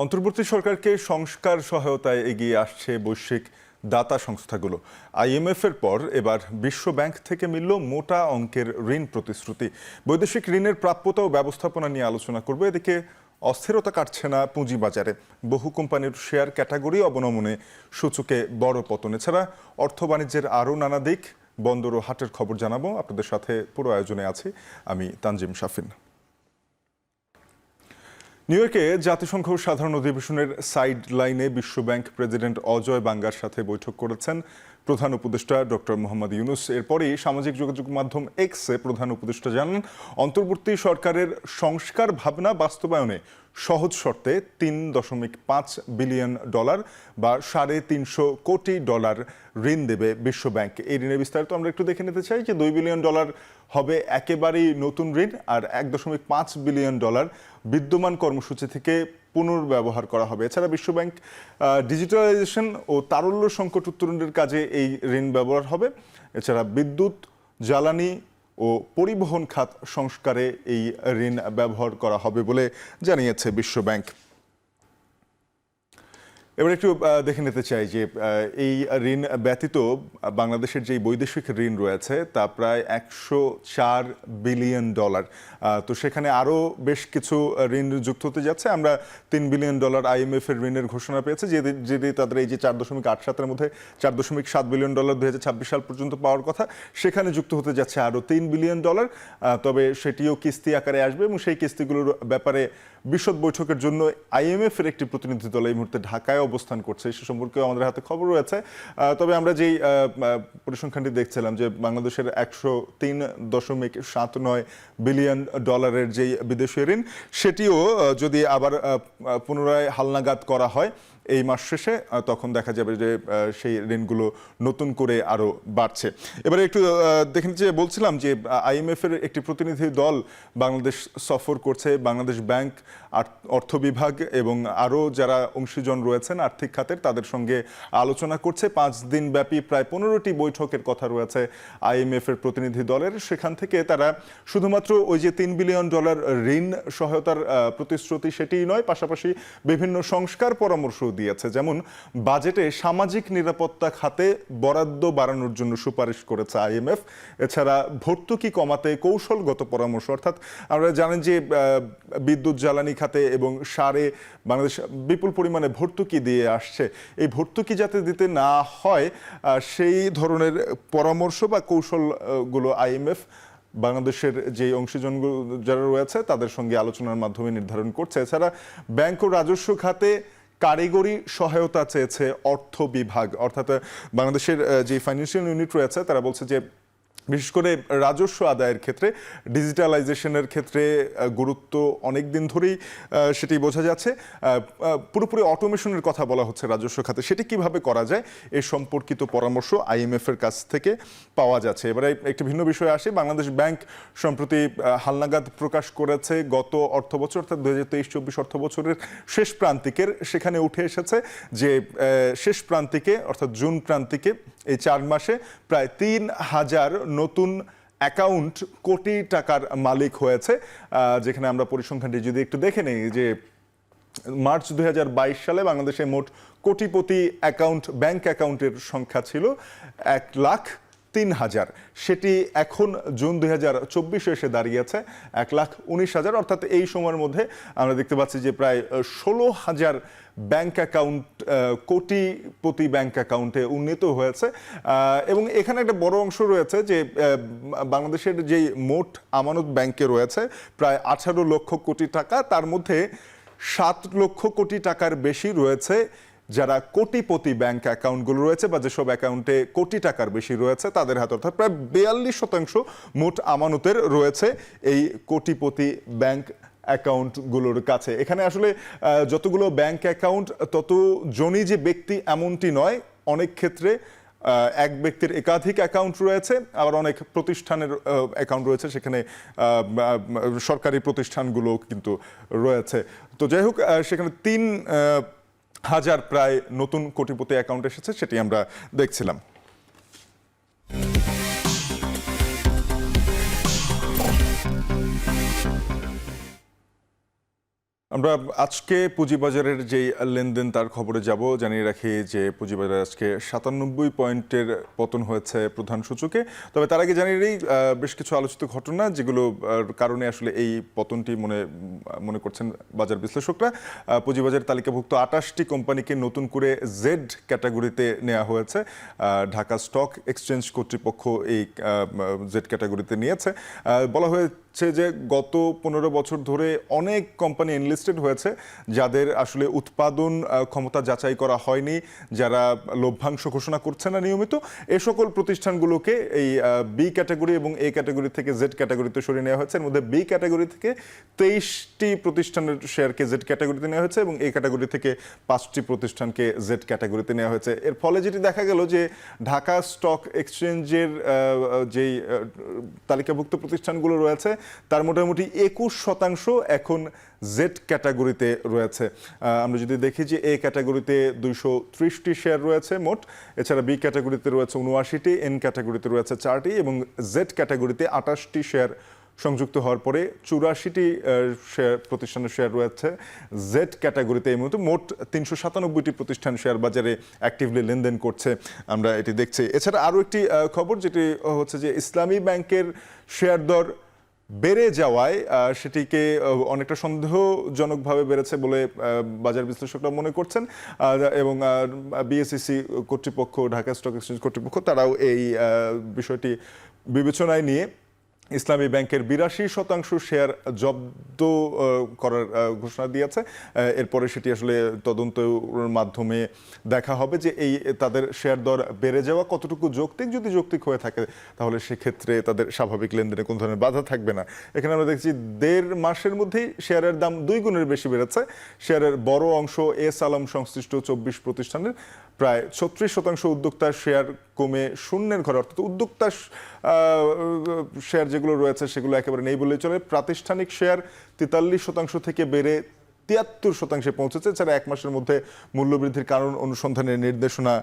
অন্তর্বর্তী সরকারকে সংস্কার সহায়তায় এগিয়ে আসছে বৈশ্বিক দাতা সংস্থাগুলো। আইএমএফ এর পর এবার বিশ্ব ব্যাংক থেকে মিলল মোটা অঙ্কের ঋণ প্রতিশ্রুতি। বৈদেশিক ঋণের প্রাপ্যতা ও ব্যবস্থাপনা নিয়ে আলোচনা করব। এদিকে অস্থিরতা কাটছে না পুঁজিবাজারে। বহু কোম্পানির শেয়ার ক্যাটাগরি অবনমনে সূচকে বড় পতন। এছাড়া অর্থ বাণিজ্যের আরও নানা দিক, বন্দর ও হাটের খবর জানাবো। আপনাদের সাথে পুরো আয়োজনে আছি আমি তানজিম শাফিন। নিউ ইয়র্কে জাতিসংঘ সাধারণ অধিবেশনের সাইড লাইনে বিশ্বব্যাংক প্রেসিডেন্ট অজয় বাঙ্গার সাথে বৈঠক করেছেন প্রধান উপদেষ্টা ডক্টর মোহাম্মদ ইউনুস। এরপরই সামাজিক যোগাযোগ মাধ্যম এক্সে প্রধান উপদেষ্টা জানান, অন্তর্বর্তী সরকারের সংস্কার ভাবনা বাস্তবায়নে সহজ শর্তে $3.5 বিলিয়ন বা $350 কোটি ঋণ দেবে বিশ্বব্যাংক। এই ঋণের বিস্তারিত আমরা একটু দেখে নিতে চাই যে $2 বিলিয়ন হবে একেবারেই নতুন ঋণ, আর $1.5 বিলিয়ন বিদ্যমান কর্মসূচি থেকে পুনর্ব্যবহার করা হবে। এছাড়া বিশ্বব্যাংক ডিজিটালাইজেশন ও তারল্য সংকট উত্তরণের কাজে এই ঋণ ব্যবহার হবে। এছাড়া বিদ্যুৎ, জ্বালানি ও পরিবহন খাত সংস্কারে এই ঋণ ব্যবহার করা হবে বলে জানিয়েছে বিশ্বব্যাংক। এবার একটু দেখে নিতে চাই যে এই ঋণ ব্যতীত বাংলাদেশের যে বৈদেশিক ঋণ রয়েছে তা প্রায় $104 বিলিয়ন। তো সেখানে আরও বেশ কিছু ঋণ যুক্ত হতে যাচ্ছে। আমরা $3 বিলিয়ন আইএমএফ এর ঋণের ঘোষণা পেয়েছে, যেটি তাদের এই যে 4.87-এর মধ্যে $4.7 বিলিয়ন 2026 সাল পর্যন্ত পাওয়ার কথা, সেখানে যুক্ত হতে যাচ্ছে আরও $3 বিলিয়ন। তবে সেটিও কিস্তি আকারে আসবে এবং সেই কিস্তিগুলোর ব্যাপারে বিশদ বৈঠকের জন্য আইএমএফ এর একটি প্রতিনিধি দল এই মুহূর্তে ঢাকায় অবস্থান করছে। সে সম্পর্কে আমাদের হাতে খবর রয়েছে। তবে আমরা যেই পরিসংখ্যানটি দেখছিলাম যে বাংলাদেশের $103.79 বিলিয়ন যেই বিদেশি ঋণ, সেটিও যদি আবার পুনরায় হালনাগাদ করা হয় এই মাস শেষে, তখন দেখা যাবে যে সেই ঋণগুলো নতুন করে আরও বাড়ছে। এবারে একটু দেখেন যে বলছিলাম যে আইএমএফ এর একটি প্রতিনিধি দল বাংলাদেশ সফর করছে। বাংলাদেশ ব্যাংক, অর্থ বিভাগ এবং আরও যারা অংশীজন রয়েছেন আর্থিক খাতের, তাদের সঙ্গে আলোচনা করছে। 5 দিন ব্যাপী প্রায় 15টি বৈঠকের কথা রয়েছে আইএমএফ এর প্রতিনিধি দলের। সেখান থেকে তারা শুধুমাত্র ওই যে $3 বিলিয়ন ঋণ সহায়তার প্রতিশ্রুতি সেটিই নয়, পাশাপাশি বিভিন্ন সংস্কার পরামর্শ দিয়েছে। যেমন বাজেটে সামাজিক নিরাপত্তা খাতে বরাদ্দ বাড়ানোর জন্য সুপারিশ করেছে আইএমএফ। এছাড়া ভর্তুকি কমাতে কৌশলগত পরামর্শ, অর্থাৎ আমরা জানেন যে বিদ্যুৎ, জ্বালানি খাতে এবং সারে বাংলাদেশ বিপুল পরিমাণে ভর্তুকি দিয়ে আসছে। এই ভর্তুকি যাতে দিতে না হয় সেই ধরনের পরামর্শ বা কৌশলগুলো আইএমএফ বাংলাদেশের যে অংশীজনগুলো যারা রয়েছে তাদের সঙ্গে আলোচনার মাধ্যমে নির্ধারণ করছে। এছাড়া ব্যাংক ও রাজস্ব খাতে কারিগরি সহায়তা চেয়েছে অর্থ বিভাগ, অর্থাৎ বাংলাদেশের যে ফাইন্যান্সিয়াল ইউনিট রয়েছে তারা বলছে যে বিশেষ করে রাজস্ব আদায়ের ক্ষেত্রে ডিজিটালাইজেশনের ক্ষেত্রে গুরুত্ব অনেক দিন ধরেই সেটি বোঝা যাচ্ছে। পুরোপুরি অটোমেশনের কথা বলা হচ্ছে রাজস্ব খাতে, সেটি কিভাবে করা যায় এ সম্পর্কিত পরামর্শ আইএমএফ এর কাছ থেকে পাওয়া যাচ্ছে। এবারে একটি ভিন্ন বিষয় আসে। বাংলাদেশ ব্যাংক সম্প্রতি হালনাগাদ প্রকাশ করেছে গত অর্থবছর, অর্থাৎ 2023-24 অর্থবছরের শেষ প্রান্তিকের। সেখানে উঠে এসেছে যে শেষ প্রান্তিকে অর্থাৎ জুন প্রান্তিকে এই 4 মাসে প্রায় 3,000 নতুন অ্যাকাউন্ট কোটি টাকার মালিক হয়েছে। যেখানে আমরা পরিসংখ্যানটি যদি একটু দেখে নেই যে মার্চ 2022 সালে বাংলাদেশে মোট কোটিপতি ব্যাংক অ্যাকাউন্টের সংখ্যা ছিল 1,03,000। সেটি এখন জুন 2024 এসে দাঁড়িয়েছে 1,19,000। অর্থাৎ এই সময়ের মধ্যে আমরা দেখতে পাচ্ছি যে প্রায় 16,000 ব্যাংক অ্যাকাউন্ট কোটিপতি ব্যাংক অ্যাকাউন্টে উন্নীত হয়েছে। এবং এখানে একটা বড় অংশ রয়েছে যে বাংলাদেশের যেই মোট আমানত ব্যাংকে রয়েছে প্রায় 18 লক্ষ কোটি টাকা, তার মধ্যে 7 লক্ষ কোটি টাকার বেশি রয়েছে যারা কোটিপতি ব্যাংক অ্যাকাউন্টগুলো রয়েছে বা যেসব অ্যাকাউন্টে কোটি টাকার বেশি রয়েছে তাদের হাতে, অর্থাৎ প্রায় 42% মোট আমানতের রয়েছে এই কোটিপতি ব্যাংক অ্যাকাউন্টগুলোর কাছে। এখানে আসলে যতগুলো ব্যাংক অ্যাকাউন্ট ততজনই যে ব্যক্তি এমনটি নয়, অনেক ক্ষেত্রে এক ব্যক্তির একাধিক অ্যাকাউন্ট রয়েছে, আবার অনেক প্রতিষ্ঠানের অ্যাকাউন্ট রয়েছে, সেখানে সরকারি প্রতিষ্ঠানগুলো কিন্তু রয়েছে। তো যাই হোক, সেখানে 3,000 প্রায় নতুন কোটিপতি অ্যাকাউন্ট এসেছে, সেটি আমরা দেখছিলাম। আমরা আজকে পুঁজিবাজারের যেই লেনদেন তার খবরে যাব। জানিয়ে রাখি যে পুঁজিবাজার আজকে 97 পয়েন্টের পতন হয়েছে প্রধান সূচকে। তবে তার আগে জানিয়ে দিই বেশ কিছু আলোচিত ঘটনা যেগুলো কারণে আসলে এই পতনটি মনে করছেন বাজার বিশ্লেষকরা। পুঁজিবাজার তালিকাভুক্ত 28টি কোম্পানিকে নতুন করে জেড ক্যাটাগরিতে নেওয়া হয়েছে। ঢাকা স্টক এক্সচেঞ্জ কর্তৃপক্ষ এই জেড ক্যাটাগরিতে নিয়েছে। বলা হয়েছে যে গত 15 বছর ধরে অনেক কোম্পানি এনলিস্টেড হয়েছে যাদের আসলে উৎপাদন ক্ষমতা যাচাই করা হয়নি, যারা লভ্যাংশ ঘোষণা করছে না নিয়মিত। এ সকল প্রতিষ্ঠানগুলোকে এই বি ক্যাটাগরি এবং এ ক্যাটাগরি থেকে জেড ক্যাটাগরিতে সরিয়ে নেওয়া হয়েছে। এর মধ্যে বি ক্যাটাগরি থেকে 23টি প্রতিষ্ঠানের শেয়ারকে জেড ক্যাটাগরিতে নেওয়া হয়েছে এবং এ ক্যাটাগরি থেকে 5টি প্রতিষ্ঠানকে জেড ক্যাটাগরিতে নেওয়া হয়েছে। এর ফলে যেটি দেখা গেল যে ঢাকা স্টক এক্সচেঞ্জের যেই তালিকাভুক্ত প্রতিষ্ঠানগুলো রয়েছে তার মোটামুটি 21% এখন জেড ক্যাটাগরিতে রয়েছে। আমরা যদি দেখি যে এ ক্যাটাগরিতে 230টি শেয়ার রয়েছে মোট, এছাড়া বি ক্যাটাগরিতে রয়েছে 79টি, এন ক্যাটাগরিতে রয়েছে 4টি এবং জেড ক্যাটাগরিতে 28টি শেয়ার সংযুক্ত হওয়ার পরে 84টি প্রতিষ্ঠানের শেয়ার রয়েছে জেড ক্যাটাগরিতে। এই মুহূর্তে মোট 397টি প্রতিষ্ঠান শেয়ার বাজারে অ্যাক্টিভলি লেনদেন করছে, আমরা এটি দেখছি। এছাড়া আরও একটি খবর যেটি হচ্ছে যে ইসলামী ব্যাংকের শেয়ার দর বেড়ে যাওয়ায় সেটিকে অনেকটা সন্দেহজনকভাবে বেড়েছে বলে বাজার বিশ্লেষকরা মনে করছেন এবং বিএসইসি কর্তৃপক্ষ, ঢাকা স্টক এক্সচেঞ্জ কর্তৃপক্ষ তারাও এই বিষয়টি বিবেচনায় নিয়ে ইসলামী ব্যাংকের 82% শেয়ার জব্দ করার ঘোষণা দিয়েছে। এরপরে সেটি আসলে তদন্তের মাধ্যমে দেখা হবে যে এই তাদের শেয়ার দর বেড়ে যাওয়া কতটুকু যৌক্তিক। যদি যৌক্তিক হয়ে থাকে তাহলে সেক্ষেত্রে তাদের স্বাভাবিক লেনদেনে কোনো ধরনের বাধা থাকবে না। এখানে আমরা দেখছি 1.5 মাসের মধ্যেই শেয়ারের দাম 2 গুণের বেশি বেড়েছে। শেয়ারের বড় অংশ এস আলম সংশ্লিষ্ট 24 প্রতিষ্ঠানের, প্রায় 36% উদ্যোক্তার শেয়ার কমে শূন্যের ঘরে, অর্থাৎ উদ্যোক্তার শেয়ার যেগুলো রয়েছে সেগুলো একেবারে নেই বললেই চলে। প্রাতিষ্ঠানিক শেয়ার 43% থেকে বেড়ে 73% পৌঁছেছে। এছাড়া 1 মাসের মধ্যে মূল্যবৃদ্ধির কারণ অনুসন্ধানের নির্দেশনা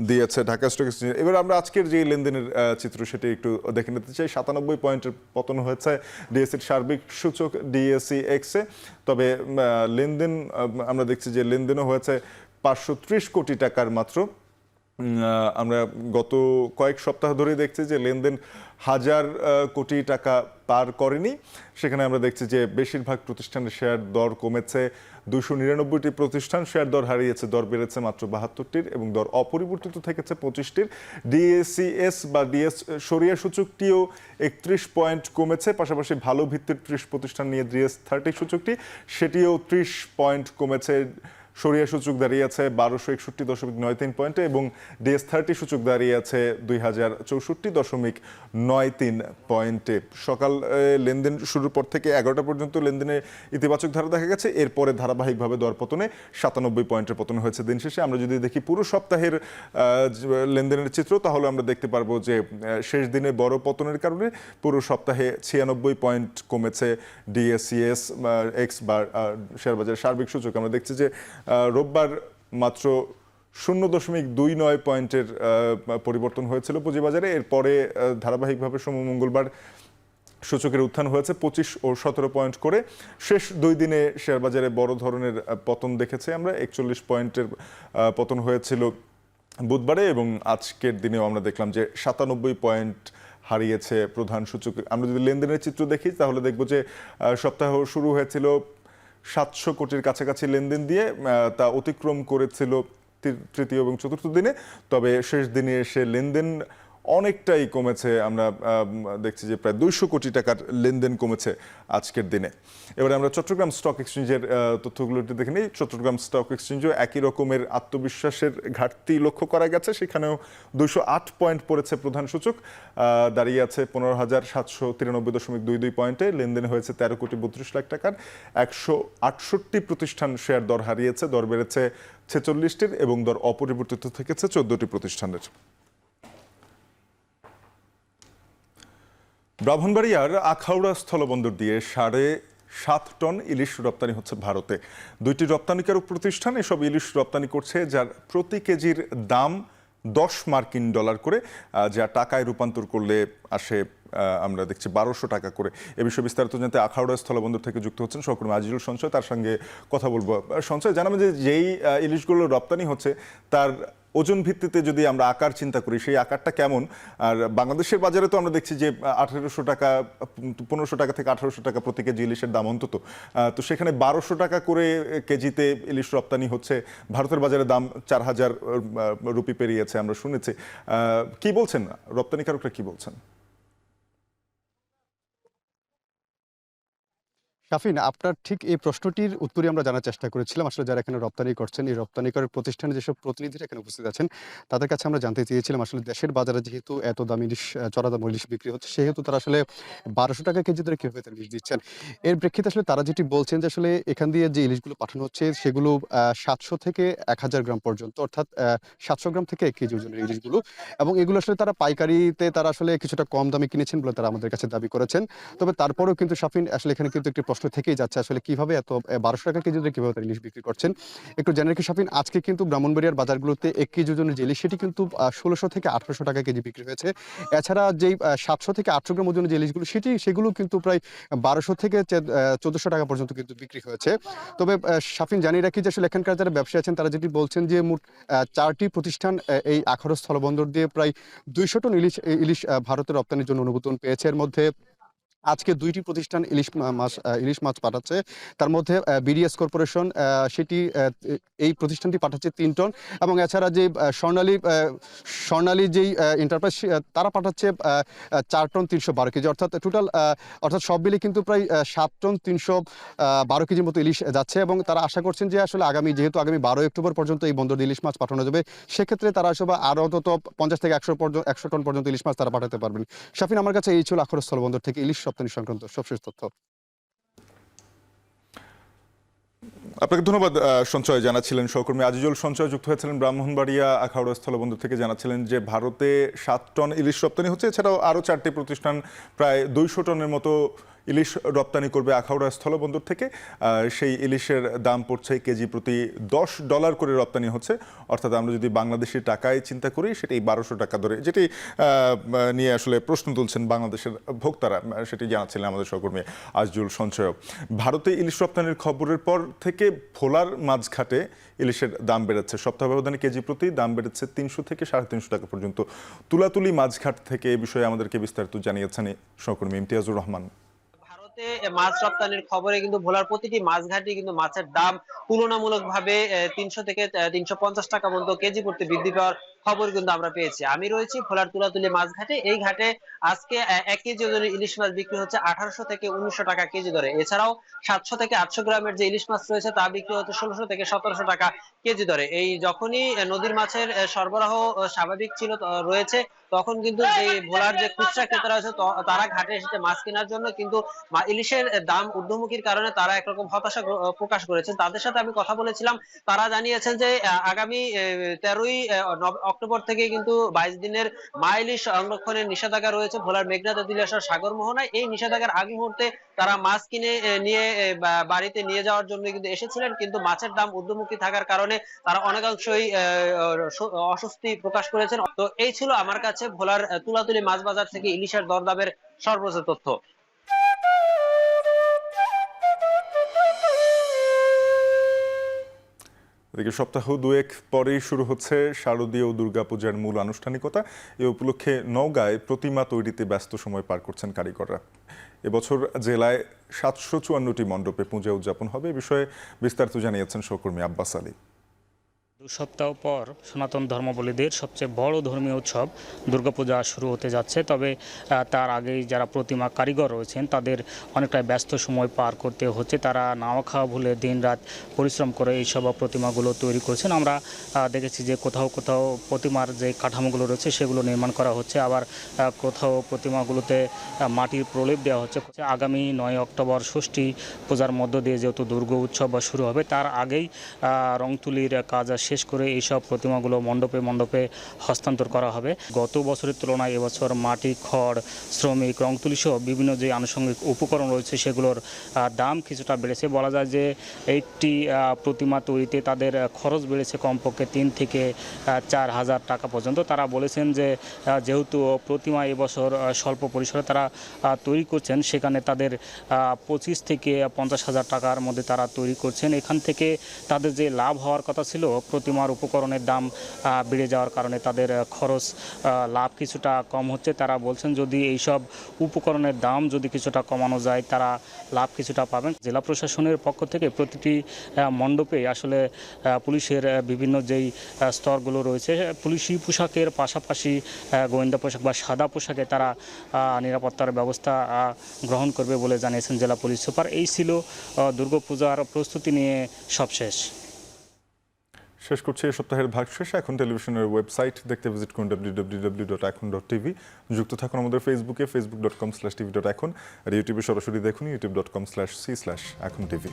দিয়েছে ঢাকা স্টক এক্সচেঞ্জ। এবার আমরা আজকের যে লেনদেনের চিত্র সেটি একটু দেখে নিতে চাই। 97 পয়েন্টের পতন হয়েছে ডিএসসির সার্বিক সূচক ডিএসসি এক্সে। তবে লেনদেন আমরা দেখছি যে লেনদেনও হয়েছে 530 কোটি টাকার মাত্র। আমরা গত কয়েক সপ্তাহ ধরে দেখছি যে লেনদেন 1000 কোটি টাকা পার করেনি। সেখানে আমরা দেখছি যে বেশিরভাগ প্রতিষ্ঠানের শেয়ার দর কমেছে। 299টি প্রতিষ্ঠান শেয়ার দর হারিয়েছে, দর বেড়েছে মাত্র 72টির এবং দর অপরিবর্তিত থেকেছে 25টির। ডিএসিএস বা ডিএস সরিয়া সূচকটিও 31 পয়েন্ট কমেছে। পাশাপাশি ভালো ভিত্তির 30 প্রতিষ্ঠান নিয়ে ডিএস 30 সূচকটি সেটিও 30 পয়েন্ট কমেছে। সরিয়া সূচক দাঁড়িয়ে আছে 1261.93 পয়েন্টে এবং ডিএস 30 সূচক দাঁড়িয়ে আছে 2064.93 পয়েন্টে। সকাল লেনদেন শুরুর পর থেকে 11টা পর্যন্ত লেনদেনে ইতিবাচক ধারা দেখা গেছে। এরপরে ধারাবাহিকভাবে দর পতনে 97 পয়েন্টের পতন হয়েছে দিন শেষে। আমরা যদি দেখি পুরো সপ্তাহের লেনদেনের চিত্র তাহলে আমরা দেখতে পারবো যে শেষ দিনে বড় পতনের কারণে পুরো সপ্তাহে 96 পয়েন্ট কমেছে ডিএসসিএস এক্স বা শেয়ারবাজার সার্বিক সূচক। আমরা দেখছি যে রোববার মাত্র 0.29 পয়েন্টের পরিবর্তন হয়েছিল পুঁজিবাজারে। এরপরে ধারাবাহিকভাবে সোম মঙ্গলবার সূচকের উত্থান হয়েছে 25 ও 17 পয়েন্ট করে। শেষ 2 দিনে শেয়ারবাজারে বড় ধরনের পতন দেখেছি আমরা। 41 পয়েন্টের পতন হয়েছিল বুধবারে এবং আজকের দিনেও আমরা দেখলাম যে 97 পয়েন্ট হারিয়েছে প্রধান সূচক। আমরা যদি লেনদেনের চিত্র দেখি তাহলে দেখব যে সপ্তাহ শুরু হয়েছিল 700 কোটির কাছাকাছি লেনদেন দিয়ে, তা অতিক্রম করেছিল তৃতীয় এবং চতুর্থ দিনে। তবে শেষ দিনে এসে লেনদেন অনেকটাই কমেছে। আমরা দেখছি যে প্রায় 200 কোটি টাকার লেনদেন কমেছে আজকের দিনে। এবারে আমরা চট্টগ্রাম স্টক এক্সচেঞ্জের তথ্যগুলোটি দেখে নিই। চট্টগ্রাম স্টক এক্সচেঞ্জও একই রকমের আত্মবিশ্বাসের ঘাটতি লক্ষ্য করা গেছে। সেখানেও 208 পয়েন্ট পড়েছে প্রধান সূচক, দাঁড়িয়ে আছে 15,793.22 পয়েন্টে। লেনদেন হয়েছে 13 কোটি 32 লাখ টাকার। 168 প্রতিষ্ঠান শেয়ার দর হারিয়েছে, দর বেড়েছে 46টির এবং দর অপরিবর্তিত থেকেছে 14টি প্রতিষ্ঠানের। ব্রাহ্মণবাড়িয়ার আখাউড়া স্থলবন্দর দিয়ে 7.5 টন ইলিশ রপ্তানি হচ্ছে ভারতে। 2টি রপ্তানিকারক প্রতিষ্ঠান এসব ইলিশ রপ্তানি করছে, যার প্রতি কেজির দাম $10 মার্কিন করে, যা টাকায় রূপান্তর করলে আসে আমরা দেখছি 1200 টাকা করে। এ বিষয়ে বিস্তারিত জানতে আখাউড়া স্থলবন্দর থেকে যুক্ত হচ্ছেন সহকর্মী আজিজুল সঞ্চয়, তার সঙ্গে কথা বলবো। সঞ্চয়, জানাবেন যে যেই ইলিশগুলো রপ্তানি হচ্ছে তার ওজন ভিত্তিতে যদি আমরা আকার চিন্তা করি, সেই আকারটা কেমন? আর বাংলাদেশের বাজারে তো আমরা দেখছি যে 1800 টাকা, 1500 টাকা থেকে 1800 টাকা প্রতি কেজি ইলিশের দাম অন্তত। তো সেখানে 1200 টাকা করে কেজিতে ইলিশ রপ্তানি হচ্ছে, ভারতের বাজারে দাম 4000 রুপি পেরিয়েছে আমরা শুনেছি। কি বলছেন রপ্তানিকারকরা, কি বলছেন? শাফিন, আপনার ঠিক এই প্রশ্নটির উত্তরই আমরা জানার চেষ্টা করেছিলাম। আসলে যারা এখানে রপ্তানি করছেন, এই রপ্তানিকারক প্রতিষ্ঠানে যেসব প্রতিনিধিরা এখানে উপস্থিত আছেন, তাদের কাছে আমরা জানতে চেয়েছিলাম আসলে দেশের বাজারে যেহেতু এত দাম ইলিশ, চড়া দাম ইলিশ বিক্রি হচ্ছে, সেহেতু তারা আসলে 1200 টাকা কেজি দরে কিভাবে তারা ইলিশ দিচ্ছেন। এর প্রেক্ষিতে আসলে তারা যেটি বলছেন যে আসলে এখান দিয়ে যে ইলিশগুলো পাঠানো হচ্ছে সেগুলো 700 থেকে 1000 গ্রাম পর্যন্ত, অর্থাৎ 700 গ্রাম থেকে 1 কেজি ওজনের ইলিশগুলো, এবং এগুলো আসলে তারা পাইকারিতে তারা আসলে কিছুটা কম দামে কিনেছেন বলে তারা আমাদের কাছে দাবি করেছেন। তবে তারপরেও কিন্তু শাফিন, আসলে এখানে কিন্তু একটি প্রশ্ন থেকেই যাচ্ছে আসলে কিভাবে এত 1200 টাকা কেজি দরে কিভাবে তারা ইলিশ বিক্রি করছেন। একটু জেনে রাখি শাফিন, আজকে কিন্তু ব্রাহ্মণবাড়িয়ার বাজারগুলোতে 1 কেজি ওজনের যে ইলিশ সেটি কিন্তু 1600 থেকে 1800 টাকা কেজি বিক্রি হয়েছে। এছাড়া যেই 700 থেকে 800 গ্রাম ওজনের যে ইলিশগুলো সেগুলো কিন্তু প্রায় 1200 থেকে 1400 টাকা পর্যন্ত কিন্তু বিক্রি হয়েছে। তবে শাফিন, জানিয়ে রাখি যে আসলে এখানকার যারা ব্যবসায়ী আছেন তারা যেটি বলছেন যে মোট 4টি প্রতিষ্ঠান এই আখাউড়া স্থলবন্দর দিয়ে প্রায় 200 টন ইলিশ ভারতের রপ্তানির জন্য অনুমোদন পেয়েছে। এর মধ্যে আজকে 2টি প্রতিষ্ঠান ইলিশ মাছ পাঠাচ্ছে। তার মধ্যে বিডিএস কর্পোরেশন, সেটি এই প্রতিষ্ঠানটি পাঠাচ্ছে 3 টন, এবং এছাড়া যে স্বর্ণালী যেই এন্টারপ্রাইজ, তারা পাঠাচ্ছে 4 টন 312 কেজি, অর্থাৎ টোটাল অর্থাৎ সব মিলে কিন্তু প্রায় 7 টন 312 কেজির মতো ইলিশ যাচ্ছে। এবং তারা আশা করছেন যে আসলে যেহেতু আগামী 12 অক্টোবর পর্যন্ত এই বন্দরে ইলিশ মাছ পাঠানো যাবে, সেক্ষেত্রে তারা আসলে আরও অন্তত 50 থেকে 100 টন পর্যন্ত ইলিশ মাছ তারা পাঠাতে পারবেন। শাফিন, আমার কাছে এই ছিল আখাউড়া স্থলবন্দর থেকে ইলিশ রপ্তানি সংক্রান্ত সবশেষ তথ্য। আপনাকে ধন্যবাদ সঞ্চয়। জানাচ্ছিলেন সহকর্মী আজিজুল সঞ্চয়, যুক্ত হয়েছিলেন ব্রাহ্মণবাড়িয়া আখাউড়া স্থলবন্দর থেকে। জানাচ্ছিলেন যে ভারতে 7 টন ইলিশ রপ্তানি হচ্ছে, এছাড়াও আরও 4টি প্রতিষ্ঠান প্রায় 200 টনের মতো ইলিশ রপ্তানি করবে আখাউড়া স্থলবন্দর থেকে। সেই ইলিশের দাম পড়ছে কেজি প্রতি $10 করে রপ্তানি হচ্ছে, অর্থাৎ আমরা যদি বাংলাদেশি টাকায় চিন্তা করি সেটি 1200 টাকা ধরে, যেটি নিয়ে আসলে প্রশ্ন তুলছেন বাংলাদেশের ভোক্তারা, সেটি জানাচ্ছিলেন আমাদের সহকর্মী আজিজুল সঞ্চয়। ভারতে ইলিশ রপ্তানির খবরের পর থেকে ভোলার মাছঘাটে ইলিশের দাম বেড়েছে, সপ্তাহ ব্যবধানে কেজি প্রতি দাম বেড়েছে 300 থেকে 350 টাকা পর্যন্ত। তুলাতুলি মাছঘাট থেকে এ বিষয়ে আমাদেরকে বিস্তারিত জানিয়েছেন সহকর্মী ইমতিয়াজুর রহমান। মাছ রপ্তানির খবরে কিন্তু ভোলার প্রতিটি মাছঘাটে কিন্তু মাছের দাম তুলনামূলকভাবে 300 থেকে 350 টাকা পর্যন্ত কেজি প্রতি বৃদ্ধি পাওয়ার খবর কিন্তু আমরা পেয়েছি। আমি রয়েছি ভোলার তুলাতুলি মাছঘাটে। এই ঘাটে আজকে 1 কেজি ওজনের ইলিশ মাছ বিক্রি হচ্ছে 1800 থেকে 1900 টাকা কেজি দরে। এছাড়াও 700 থেকে 800 গ্রামের যে ইলিশ মাছ রয়েছে তা বিক্রি হচ্ছে 1600 থেকে 1700 টাকা কেজি দরে। এই যখনই নদীর মাছের সরবরাহ স্বাভাবিক ছিল রয়েছে, তখন কিন্তু এই ভোলার যে খুচরা ক্রেতারা আছে তারা ঘাটে এসেছে মাছ কেনার জন্য, কিন্তু ইলিশের দাম ঊর্ধ্বমুখীর কারণে তারা একরকম হতাশা প্রকাশ করেছেন। তাদের সাথে আমি কথা বলেছিলাম, তারা জানিয়েছেন যে আগামী 13ই অক্টোবর থেকে কিন্তু 22 দিনের মা ইলিশ সংরক্ষণের নিষেধাজ্ঞা রয়েছে ভোলার মেঘনা তেঁতুলিয়াশার সাগর মোহনায়। এই নিষেধাজ্ঞার আগ মুহূর্তে তারা মাছ কিনে নিয়ে বাড়িতে নিয়ে যাওয়ার জন্য কিন্তু এসেছিলেন, কিন্তু মাছের দাম ঊর্ধ্বমুখী থাকার কারণে তারা অনেকাংশই অস্বস্তি প্রকাশ করেছেন। তো এই ছিল আমার কাছে ভোলার তুলাতুলি মাছ বাজার থেকে ইলিশের দরদামের সর্বোচ্চ তথ্য। এদিকে সপ্তাহ দুয়েক পরেই শুরু হচ্ছে শারদীয় দুর্গাপূজার মূল আনুষ্ঠানিকতা। এ উপলক্ষে নওগাঁয় প্রতিমা তৈরিতে ব্যস্ত সময় পার করছেন কারিগররা। এবছর জেলায় 754টি মণ্ডপে পূজা উদযাপন হবে, এ বিষয়ে বিস্তারিত জানিয়েছেন সহকর্মী আব্বাস আলী। 2 সপ্তাহ পর সনাতন ধর্মাবলম্বীদের সবচেয়ে বড় ধর্মীয় উৎসব দুর্গাপূজা শুরু হতে যাচ্ছে। তবে তার আগেই যারা প্রতিমা কারিগর রয়েছেন তাদের অনেকটা ব্যস্ত সময় পার করতে হচ্ছে। তারা নাওয়া খাওয়া ভুলে দিনরাত পরিশ্রম করে এইসব প্রতিমাগুলো তৈরি করছেন। আমরা দেখেছি যে কোথাও কোথাও প্রতিমার যে কাঠামোগুলো রয়েছে সেগুলো নির্মাণ করা হচ্ছে, আবার কোথাও প্রতিমাগুলোতে মাটির প্রলেপ দেওয়া হচ্ছে। আগামী 9 অক্টোবর ষষ্ঠী পূজার মধ্য দিয়ে যেহেতু দুর্গা উৎসব শুরু হবে, তার আগেই রং তুলির কাজ শেষ শেষ করে এইসব প্রতিমাগুলো মণ্ডপে মণ্ডপে হস্তান্তর করা হবে। গত বছরের তুলনায় এবছর মাটি, খড়, শ্রমিক, রং তুলি সহ বিভিন্ন যে আনুষঙ্গিক উপকরণ রয়েছে সেগুলোর দাম কিছুটা বেড়েছে। বলা যায় যে একটি প্রতিমা তৈরিতে তাদের খরচ বেড়েছে কমপক্ষে 3 থেকে 4,000 টাকা পর্যন্ত। তারা বলেছেন যে যেহেতু প্রতিমা এবছর স্বল্প পরিসরে তারা তৈরি করছেন, সেখানে তাদের 25 থেকে 50,000 টাকার মধ্যে তারা তৈরি করছেন। এখান থেকে তাদের যে লাভ হওয়ার কথা ছিল, প্রতিমার উপকরণের দাম বেড়ে যাওয়ার কারণে তাদের খরচ লাভ কিছুটা কম হচ্ছে। তারা বলছেন যদি এইসব উপকরণের দাম যদি কিছুটা কমানো যায় তারা লাভ কিছুটা পাবেন। জেলা প্রশাসনের পক্ষ থেকে প্রতিটি মণ্ডপে আসলে পুলিশের বিভিন্ন যেই স্তরগুলো রয়েছে, পুলিশি পোশাকের পাশাপাশি গোয়েন্দা পোশাক বা সাদা পোশাকে তারা নিরাপত্তার ব্যবস্থা গ্রহণ করবে বলে জানিয়েছেন জেলা পুলিশ সুপার। এই ছিল দুর্গাপূজার প্রস্তুতি নিয়ে সবশেষ। শেষ করছি এই সপ্তাহের ভাগশেষ। এখন টেলিভিশনের ওয়েবসাইট দেখতে ভিজিট করুন www.ekhon.tv। যুক্ত থাকুন আমাদের ফেসবুকে facebook.com/tv.ekhon, আর ইউটিউবে সরাসরি দেখুন youtube.com/c/ekhon tv।